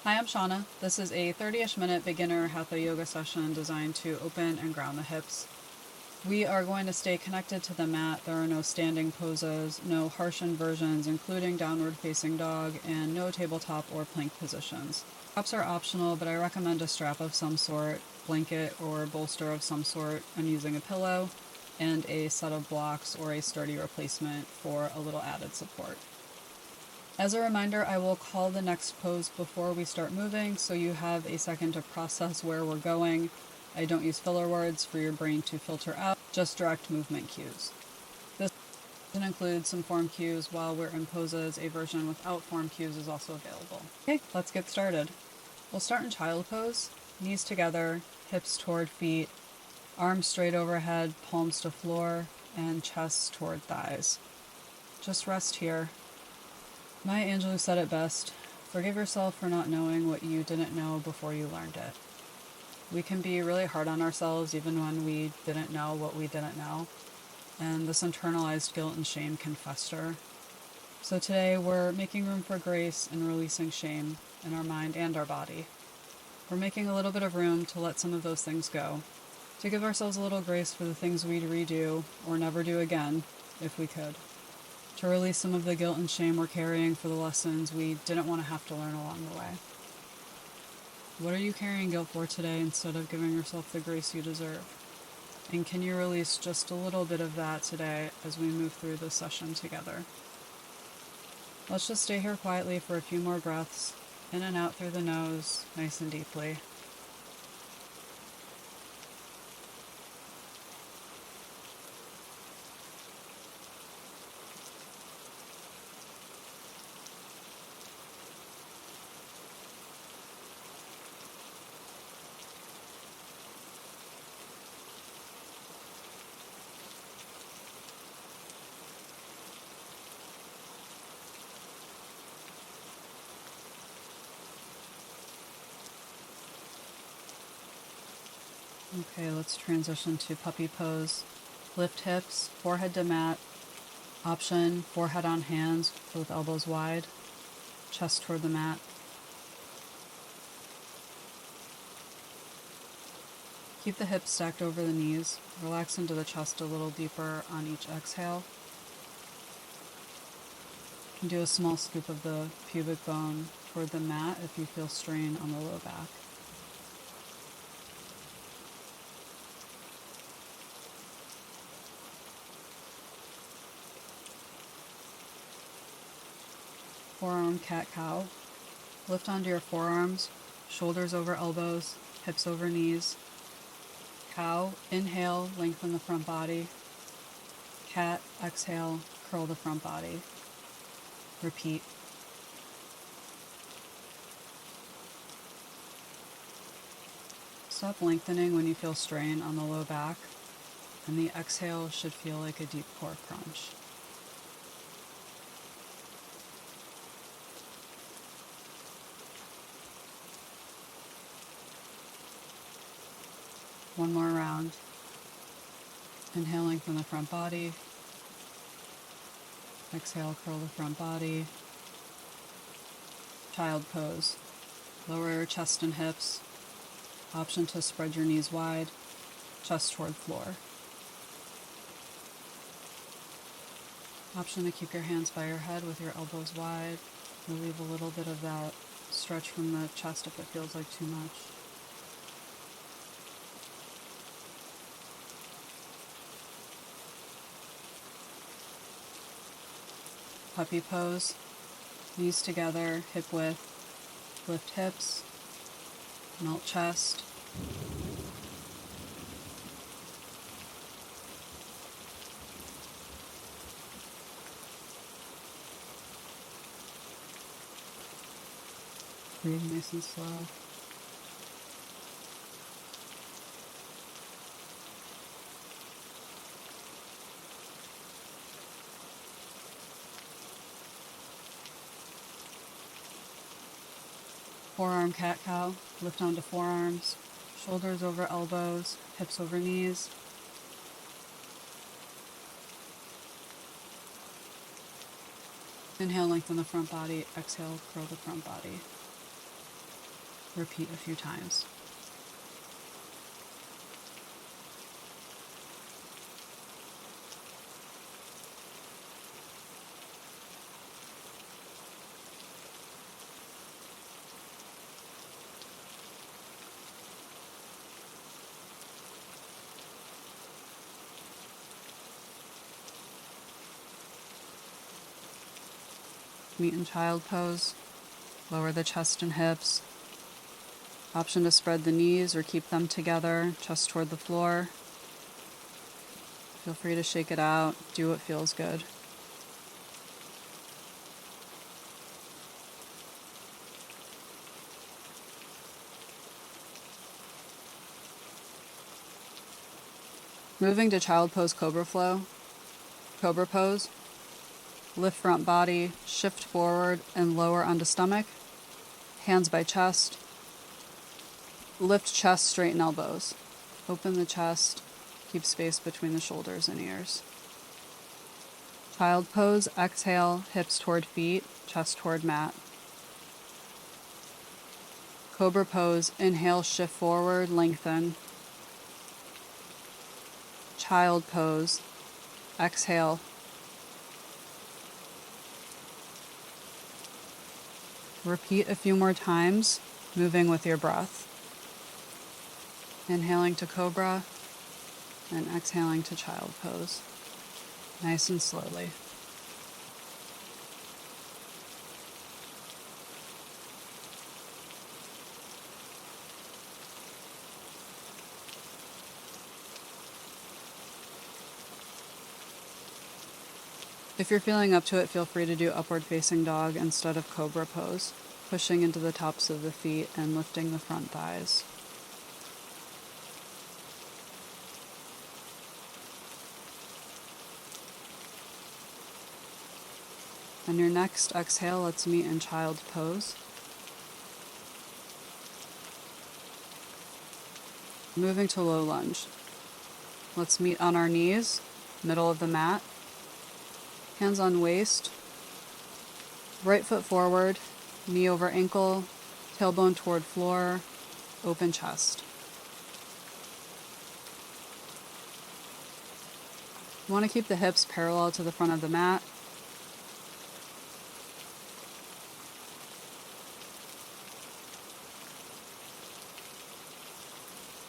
Hi, I'm Shauna. This is a 30-ish minute beginner hatha yoga session designed to open and ground the hips. We are going to stay connected to the mat. There are no standing poses, no harsh inversions, including downward facing dog, and no tabletop or plank positions. Props are optional, but I recommend a strap of some sort, blanket or bolster of some sort. I'm using a pillow and a set of blocks or a sturdy replacement for a little added support. As a reminder, I will call the next pose before we start moving, so you have a second to process where we're going. I don't use filler words for your brain to filter out, just direct movement cues. This includes some form cues while we're in poses. A version without form cues is also available. Okay, let's get started. We'll start in child pose, knees together, hips toward feet, arms straight overhead, palms to floor, and chest toward thighs. Just rest here. Maya Angelou said it best: forgive yourself for not knowing what you didn't know before you learned it. We can be really hard on ourselves even when we didn't know what we didn't know, and this internalized guilt and shame can fester. So today we're making room for grace and releasing shame in our mind and our body. We're making a little bit of room to let some of those things go, to give ourselves a little grace for the things we'd redo or never do again if we could. To release some of the guilt and shame we're carrying for the lessons we didn't want to have to learn along the way. What are you carrying guilt for today instead of giving yourself the grace you deserve? And can you release just a little bit of that today as we move through this session together? Let's just stay here quietly for a few more breaths, in and out through the nose, nice and deeply. Okay, let's transition to puppy pose. Lift hips, forehead to mat. Option, forehead on hands, both elbows wide, chest toward the mat. Keep the hips stacked over the knees. Relax into the chest a little deeper on each exhale. You can do a small scoop of the pubic bone toward the mat if you feel strain on the low back. Forearm cat-cow. Lift onto your forearms, shoulders over elbows, hips over knees. Cow, inhale, lengthen the front body. Cat, exhale, curl the front body. Repeat. Stop lengthening when you feel strain on the low back, and the exhale should feel like a deep core crunch. One more round. Inhale, lengthen the front body. Exhale, curl the front body. Child pose. Lower your chest and hips. Option to spread your knees wide, chest toward floor. Option to keep your hands by your head with your elbows wide. Relieve a little bit of that stretch from the chest if it feels like too much. Puppy pose. Knees together, hip width. Lift hips. Melt chest. Breathe nice and slow. Forearm cat-cow. Lift onto forearms, shoulders over elbows, hips over knees. Inhale, lengthen the front body. Exhale, curl the front body. Repeat a few times. Meet in child pose. Lower the chest and hips. Option to spread the knees or keep them together, chest toward the floor. Feel free to shake it out. Do what feels good. Moving to child pose, cobra flow. Cobra pose. Lift front body, shift forward and lower onto stomach. Hands by chest. Lift chest, straighten elbows. Open the chest. Keep space between the shoulders and ears. Child pose, exhale, hips toward feet, chest toward mat. Cobra pose, inhale, shift forward, lengthen. Child pose, exhale. Repeat a few more times, moving with your breath. Inhaling to cobra and exhaling to child pose. Nice and slowly. If you're feeling up to it, feel free to do upward facing dog instead of cobra pose, pushing into the tops of the feet and lifting the front thighs. On your next exhale, let's meet in child pose. Moving to low lunge. Let's meet on our knees, middle of the mat. Hands on waist. Right foot forward, knee over ankle, tailbone toward floor, open chest. You want to keep the hips parallel to the front of the mat.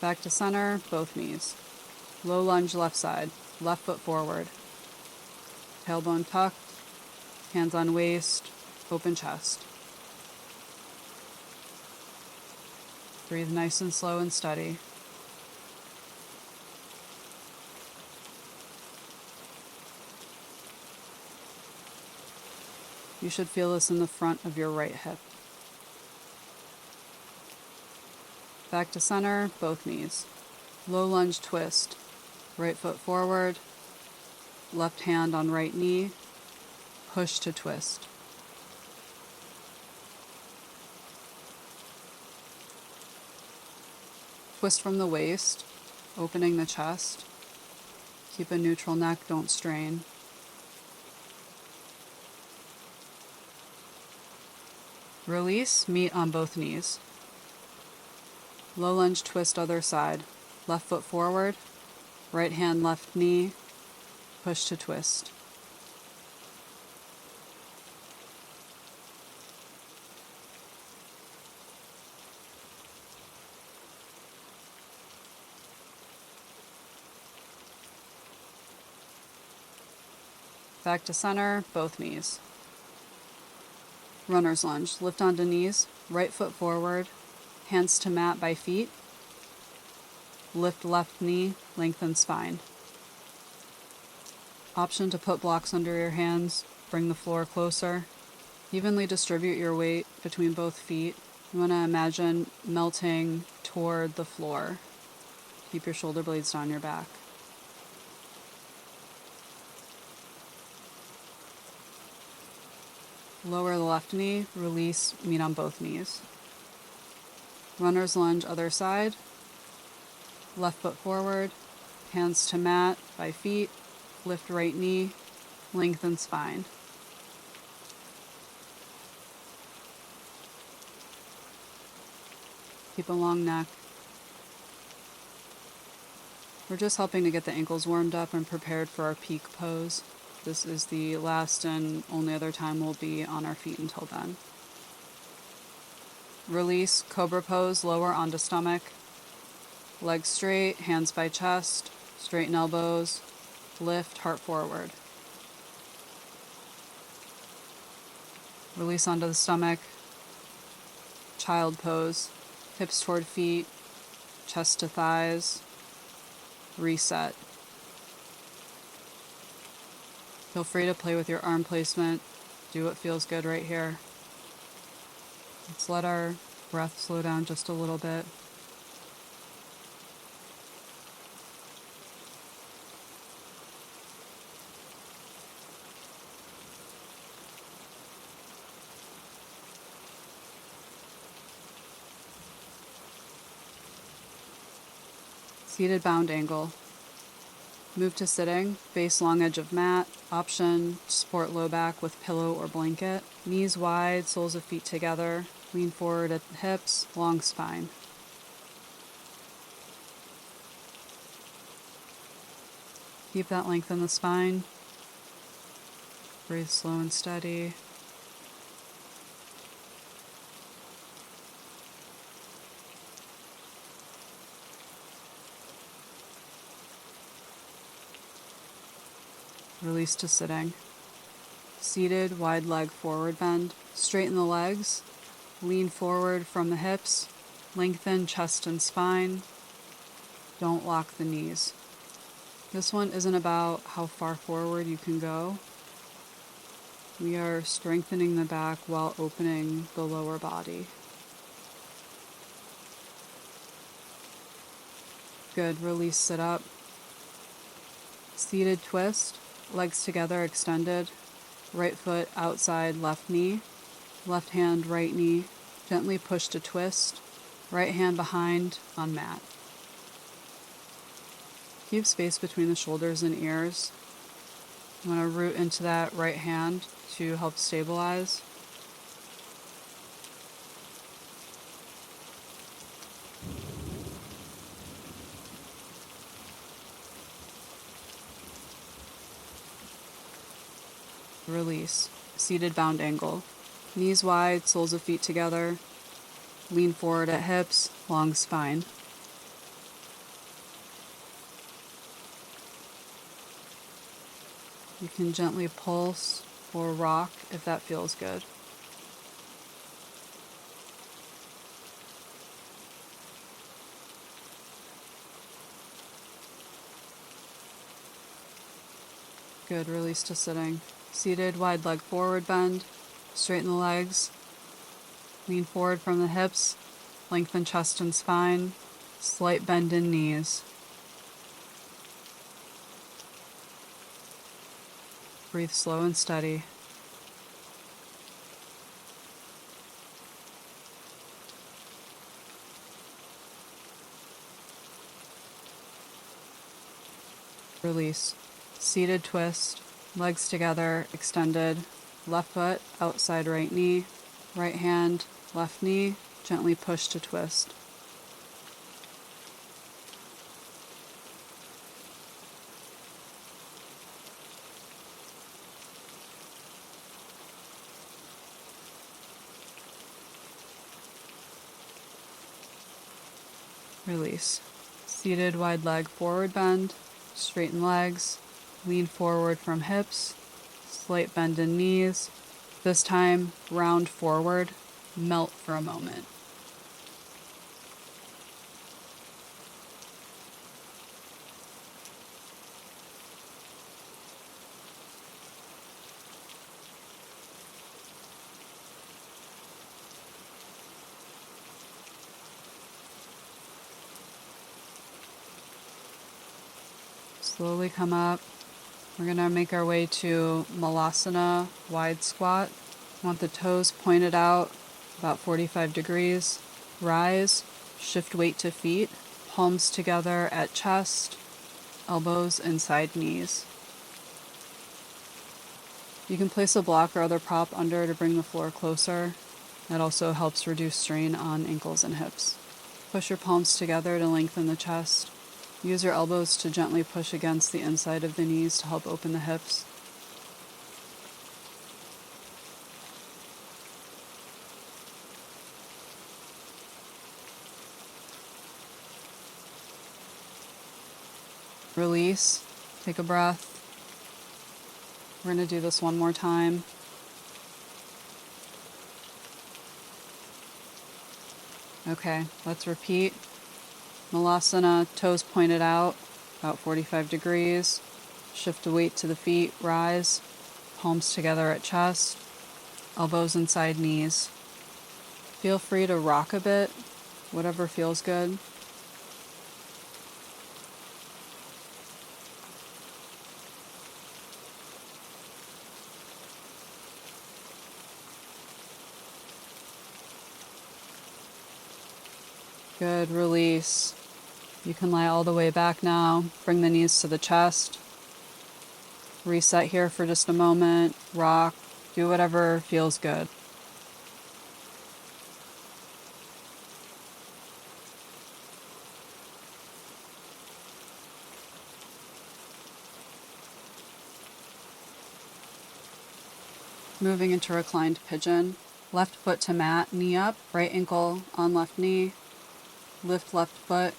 Back to center, both knees. Low lunge left side, left foot forward. Tailbone tucked, hands on waist, open chest. Breathe nice and slow and steady. You should feel this in the front of your right hip. Back to center, both knees. Low lunge twist. Right foot forward. Left hand on right knee. Push to twist. Twist from the waist, opening the chest. Keep a neutral neck, don't strain. Release, meet on both knees. Low lunge twist other side. Left foot forward, right hand left knee, push to twist. Back to center, both knees. Runner's lunge, lift onto knees, right foot forward, hands to mat by feet. Lift left knee, lengthen spine. Option to put blocks under your hands, bring the floor closer. Evenly distribute your weight between both feet. You want to imagine melting toward the floor. Keep your shoulder blades down your back. Lower the left knee, release, meet on both knees. Runner's lunge, other side. Left foot forward, hands to mat by feet, lift right knee, lengthen spine. Keep a long neck. We're just helping to get the ankles warmed up and prepared for our peak pose. This is the last and only other time we'll be on our feet until then. Release, cobra pose, lower onto stomach. Legs straight, hands by chest, straighten elbows, lift, heart forward. Release onto the stomach. Child pose, hips toward feet, chest to thighs. Reset. Feel free to play with your arm placement. Do what feels good right here. Let's let our breath slow down just a little bit. Seated bound angle. Move to sitting, face long edge of mat. Option, support low back with pillow or blanket. Knees wide, soles of feet together. Lean forward at hips, long spine. Keep that length in the spine. Breathe slow and steady. Release to sitting. Seated, wide leg forward bend. Straighten the legs. Lean forward from the hips. Lengthen chest and spine. Don't lock the knees. This one isn't about how far forward you can go. We are strengthening the back while opening the lower body. Good. Release, sit up. Seated twist. Legs together, extended. Right foot outside left knee. Left hand, right knee. Gently push to twist. Right hand behind on mat. Keep space between the shoulders and ears. You want to root into that right hand to help stabilize. Release. Seated bound angle. Knees wide, soles of feet together. Lean forward at hips, long spine. You can gently pulse or rock if that feels good. Good. Release to sitting. Seated, wide leg forward bend. Straighten the legs. Lean forward from the hips. Lengthen chest and spine. Slight bend in knees. Breathe slow and steady. Release. Seated twist. Legs together, extended. Left foot outside right knee. Right hand, left knee. Gently push to twist. Release. Seated, wide leg forward bend. Straighten legs. Lean forward from hips. Slight bend in knees. This time, round forward. Melt for a moment. Slowly come up. We're going to make our way to Malasana, wide squat. Want the toes pointed out, about 45 degrees. Rise, shift weight to feet, palms together at chest, elbows inside knees. You can place a block or other prop under to bring the floor closer. That also helps reduce strain on ankles and hips. Push your palms together to lengthen the chest. Use your elbows to gently push against the inside of the knees to help open the hips. Release. Take a breath. We're going to do this one more time. Okay, let's repeat. Malasana, toes pointed out, about 45 degrees. Shift the weight to the feet, rise. Palms together at chest, elbows inside knees. Feel free to rock a bit, whatever feels good. Good, release. You can lie all the way back now. Bring the knees to the chest. Reset here for just a moment. Rock. Do whatever feels good. Moving into reclined pigeon. Left foot to mat, knee up, right ankle on left knee. Lift left foot,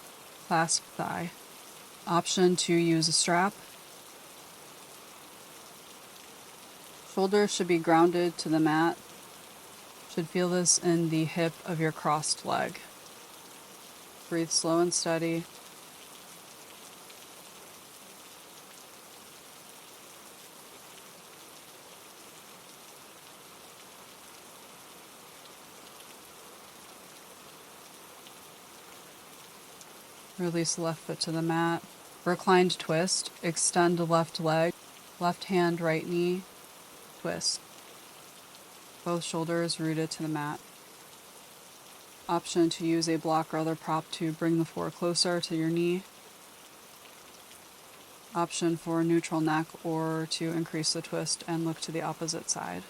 clasp thigh. Option to use a strap. Shoulders should be grounded to the mat. Should feel this in the hip of your crossed leg. Breathe slow and steady. Release the left foot to the mat. Reclined twist. Extend the left leg. Left hand, right knee. Twist. Both shoulders rooted to the mat. Option to use a block or other prop to bring the floor closer to your knee. Option for neutral neck or to increase the twist and look to the opposite side.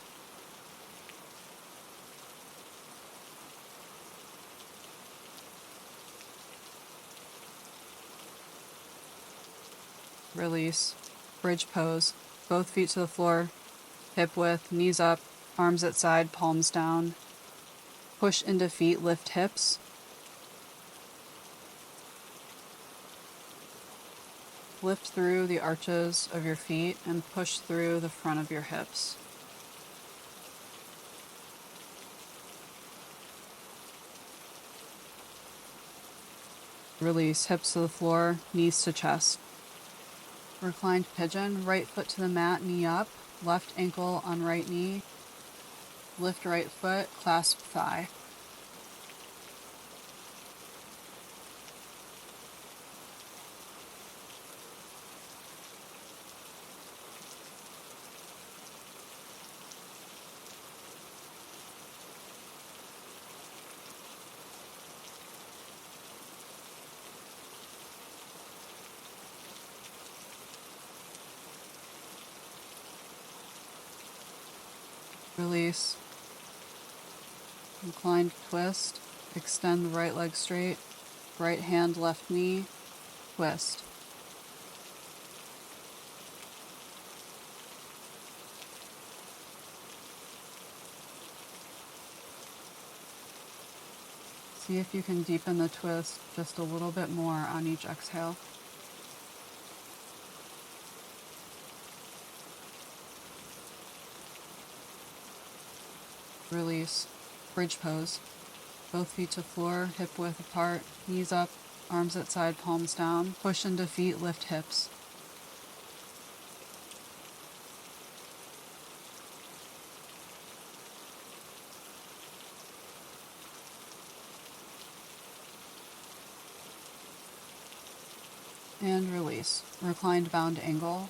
Release. Bridge pose. Both feet to the floor. Hip width, knees up, arms at side, palms down. Push into feet, lift hips. Lift through the arches of your feet and push through the front of your hips. Release, hips to the floor, knees to chest. Reclined pigeon, right foot to the mat, knee up, left ankle on right knee. Lift right foot, clasp thigh. Release. Inclined twist. Extend the right leg straight. Right hand, left knee. Twist. See if you can deepen the twist just a little bit more on each exhale. Release. Bridge pose. Both feet to floor, hip width apart, knees up, arms at side, palms down. Push into feet, lift hips. And release. Reclined bound angle.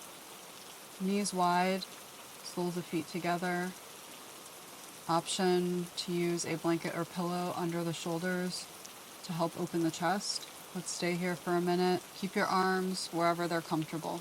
Knees wide, soles of feet together. Option to use a blanket or pillow under the shoulders to help open the chest. Let's stay here for a minute. Keep your arms wherever they're comfortable.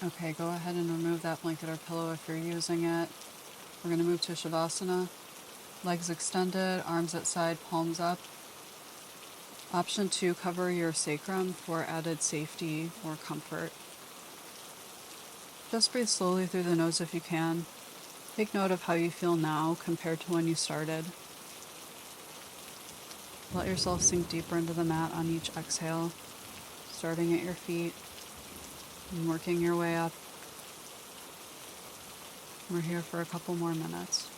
Okay, go ahead and remove that blanket or pillow if you're using it. We're going to move to Shavasana. Legs extended, arms at side, palms up. Option 2, cover your sacrum for added safety or comfort. Just breathe slowly through the nose if you can. Take note of how you feel now compared to when you started. Let yourself sink deeper into the mat on each exhale, starting at your feet and working your way up. We're here for a couple more minutes.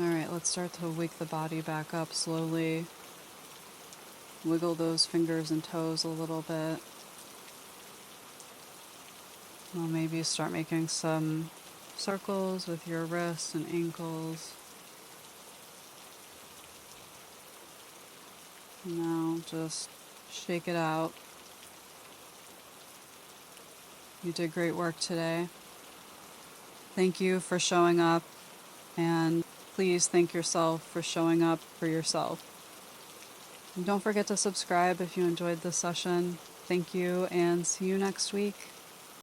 Alright, let's start to wake the body back up slowly. Wiggle those fingers and toes a little bit. Well, maybe start making some circles with your wrists and ankles. Now just shake it out. You did great work today. Thank you for showing up, and please thank yourself for showing up for yourself. And don't forget to subscribe if you enjoyed this session. Thank you, and see you next week.